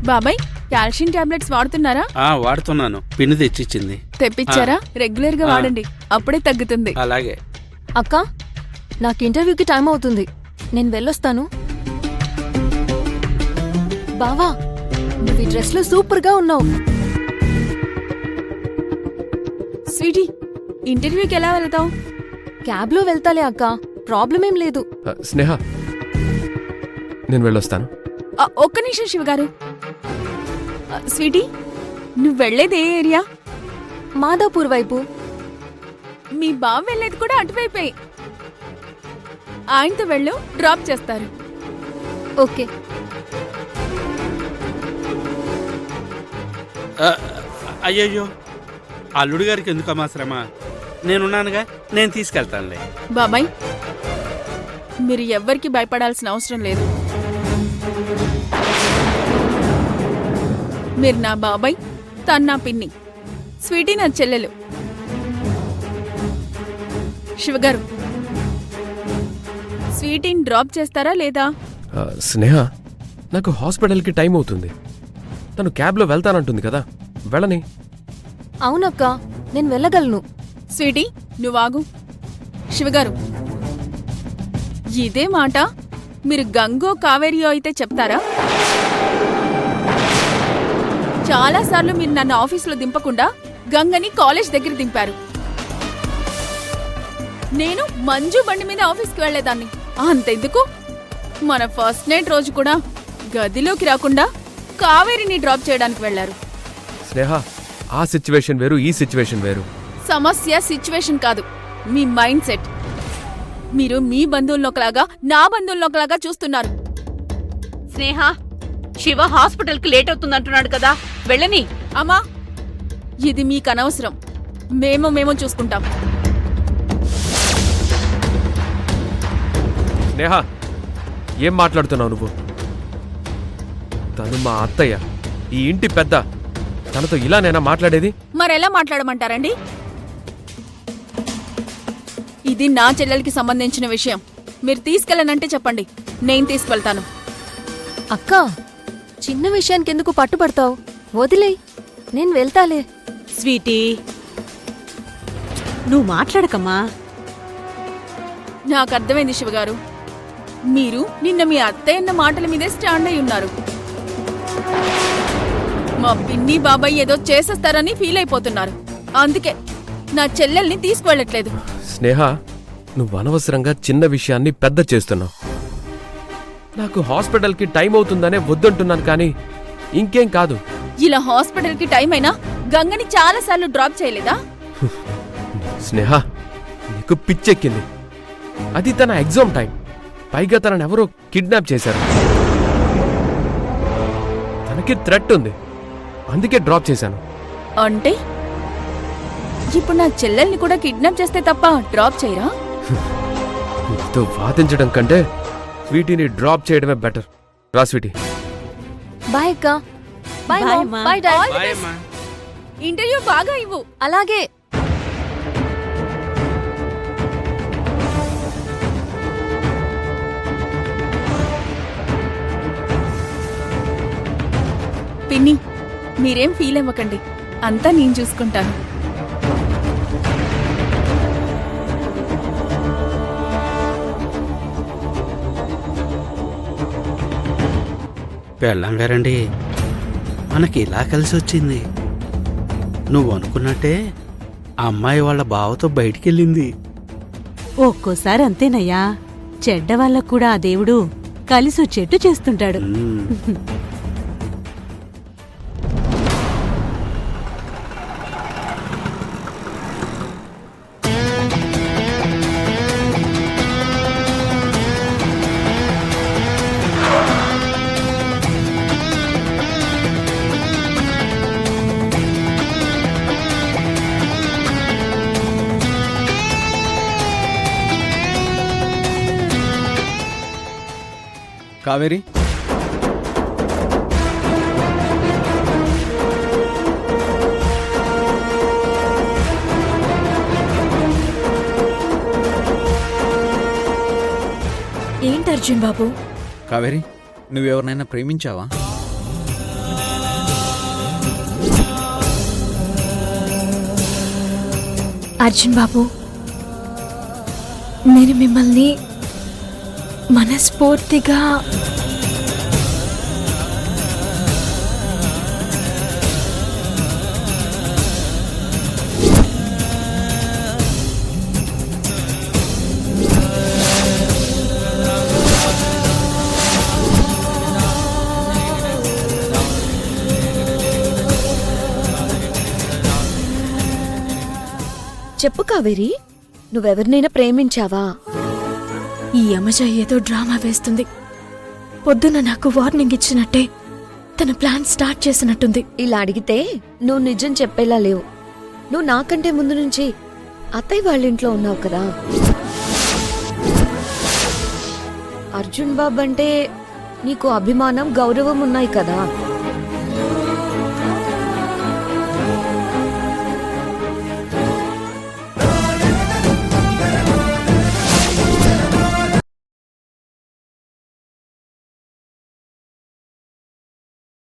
బాబాయ్ calcium tablets వాడుతున్నారా? వాడుతున్నాను. పిన్ని తెచ్చిచ్చింది. తెప్పించారా? రెగ్యులర్ గా వాడండి, అప్పుడే తగ్గుతుంది. అలాగే. అక్క, నాకు ఇంటర్వ్యూకి టైం అవుతుంది, నేను వెళ్ళొస్తాను. బావా, నువ్వు ఈ డ్రెస్ లో సూపర్ గా ఉన్నావు. స్వీటీ, ఇంటర్వ్యూకి ఎలా వెళ్తావు? క్యాబ్ లో వెళ్తాలే అక్క, ప్రాబ్లం ఏం లేదు. స్నేహ, నేను వెళ్ళొస్తాను. ఒక్క నిమిషం శివగారు. స్వీటీ, నువ్వు వెళ్లేది ఏ ఏరియా? మాదాపూర్ వైపు. మీ బావ వెళ్లేది కూడా అటువైపే. ఆయనతో వెళ్ళు, డ్రాప్ చేస్తారు. ఓకే. అయ్యయ్యో, అల్లుడు గారికి ఎందుకమ్మా శ్రమ? నేనున్నానుగా, నేను తీసుకెళ్తానులే. బాబాయ్, మీరు ఎవ్వరికి భయపడాల్సిన అవసరం లేదు. మీరు నా బాబాయ్, తను నా పిన్ని, స్వీటీ నా చెల్లెలు. శివగారు, స్వీటీని డ్రాప్ చేస్తారా లేదా? స్నేహ, నాకు హాస్పిటల్కి టైం అవుతుంది. తను క్యాబ్లో వెళ్తానంటుంది కదా, వెళ్ళని. అవునక్క, నేను వెళ్ళగలను. స్వీటీ, నువ్వాగు. శివగారు, ఇదే మాట మీరు గంగో కావేరియో అయితే చెప్తారా? చాలాసార్లు మీరు నన్ను ఆఫీసులో దింపకుండా గంగని కాలేజ్ దగ్గర దింపారు. నేను మంజు బండి మీద ఆఫీస్కి వెళ్లేదాన్ని. అంతెందుకు, మన ఫస్ట్ నైట్ రోజు కూడా గదిలోకి రాకుండా కావేరిని డ్రాప్ చేయడానికి వెళ్లారు. స్నేహ, ఆ సిచ్యువేషన్ వేరు, ఈ సిచ్యువేషన్ వేరు. సమస్య సిచ్యువేషన్ కాదు, మీ మైండ్ సెట్. మీరు మీ బంధువుల్లోకలాగా నా బంధువుల్లోకలాగా చూస్తున్నారు. స్నేహ, శివ హాస్పిటల్కి లేట్ అవుతుందంటున్నాడు కదా, వెళ్ళని. అమ్మా, ఇది మీకు అనవసరం. మేము చూసుకుంటాం. స్నేహ, ఏం మాట్లాడుతున్నావు నువ్వు? తను మా అత్తయ్య, ఈ ఇంటి పెద్ద. తనతో ఇలా నేనా మాట్లాడేది? మరెలా మాట్లాడమంటారండి? ఇది నా చెల్లెలకి సంబంధించిన విషయం. మీరు తీసుకెళ్ళనంటే చెప్పండి, నేను తీసుకెళ్తాను. అక్క, చిన్న విషయానికి ఎందుకు పట్టుబడతావు? వదిలేయ్, నేను వెళ్తాలే. స్వీటీ, నువ్వు మాట్లాడకమ్మా. నాకు అర్థమైంది శివగారు. మీరు నిన్న మీ అత్తయ్యన్న మాటల మీదే స్టాండ్ అయి ఉన్నారు. మా పిన్ని బాబాయ్ ఏదో చేసేస్తారని ఫీల్ అయిపోతున్నారు. అందుకే నా చెల్లెల్ని తీసుకువెళ్ళట్లేదు. స్నేహ, నువ్వు అనవసరంగా చిన్న విషయాన్ని పెద్ద చేస్తున్నావు. నాకు హాస్పిటల్కి టైం అవుతుందనే వద్దంటున్నాను, కానీ ఇంకేం కాదు. ఇలా హాస్పిటల్కి టైం అయినా గంగని చాలాసార్లు డ్రాప్ చేయలేదా? స్నేహ, నీకు పిచ్చెక్కింది. అది తన ఎగ్జామ్ టైం. పైగా తనని ఎవరో కిడ్నాప్ చేశారు. తనకి థ్రెట్ ఉంది, అందుకే డ్రాప్ చేశాను. అంటే ఇప్పుడు నా చెల్లెల్ని కూడా కిడ్నాప్ చేస్తే తప్ప డ్రాప్ చేయరా? నీతో వాదించడం కంటే స్వీటీని డ్రాప్ చేయడమే బెటర్. రా స్వీటీ. బాయ్ అక్క. Bye bye mom. అమ్మా. Bye dad. బాయ్ అమ్మా. ఇంటర్వ్యూ బాగా ఇవ్వు. అలాగే. పిన్ని, మీరేం ఫీల్ అవ్వకండి, అంతా నేను చూసుకుంటాను. పెళ్ళాం గారండి, మనకి ఇలా కలిసి వచ్చింది. నువ్వు అనుకున్నట్టే ఆ అమ్మాయి వాళ్ళ బావతో బయటికెళ్ళింది. ఒక్కోసారి అంతేనయ్యా, చెడ్డ వాళ్ళకు కూడా ఆ దేవుడు కలిసొచ్చేట్టు చేస్తుంటాడు. కావేరి, ఏంటి అర్జున్ బాబు? కావేరి, నువ్వెవరినైనా ప్రేమించావా? అర్జున్ బాబు, నేను మిమ్మల్ని మనస్ఫూర్తిగా చెప్పు కావేరి, నువ్వెవరినైనా ప్రేమించావా? ఈ యమజ ఏదో డ్రామా వేస్తుంది. పొద్దున నాకు వార్నింగ్ ఇచ్చినట్టే తన ప్లాన్ స్టార్ట్ చేసినట్టుంది. ఇలా అడిగితే నువ్వు నిజం చెప్పేలా లేవు. నువ్వు నాకంటే ముందు నుంచి అత్తయ్య వాళ్ళ ఇంట్లో ఉన్నావు కదా. అర్జున్ బాబు అంటే నీకు అభిమానం, గౌరవం ఉన్నాయి కదా.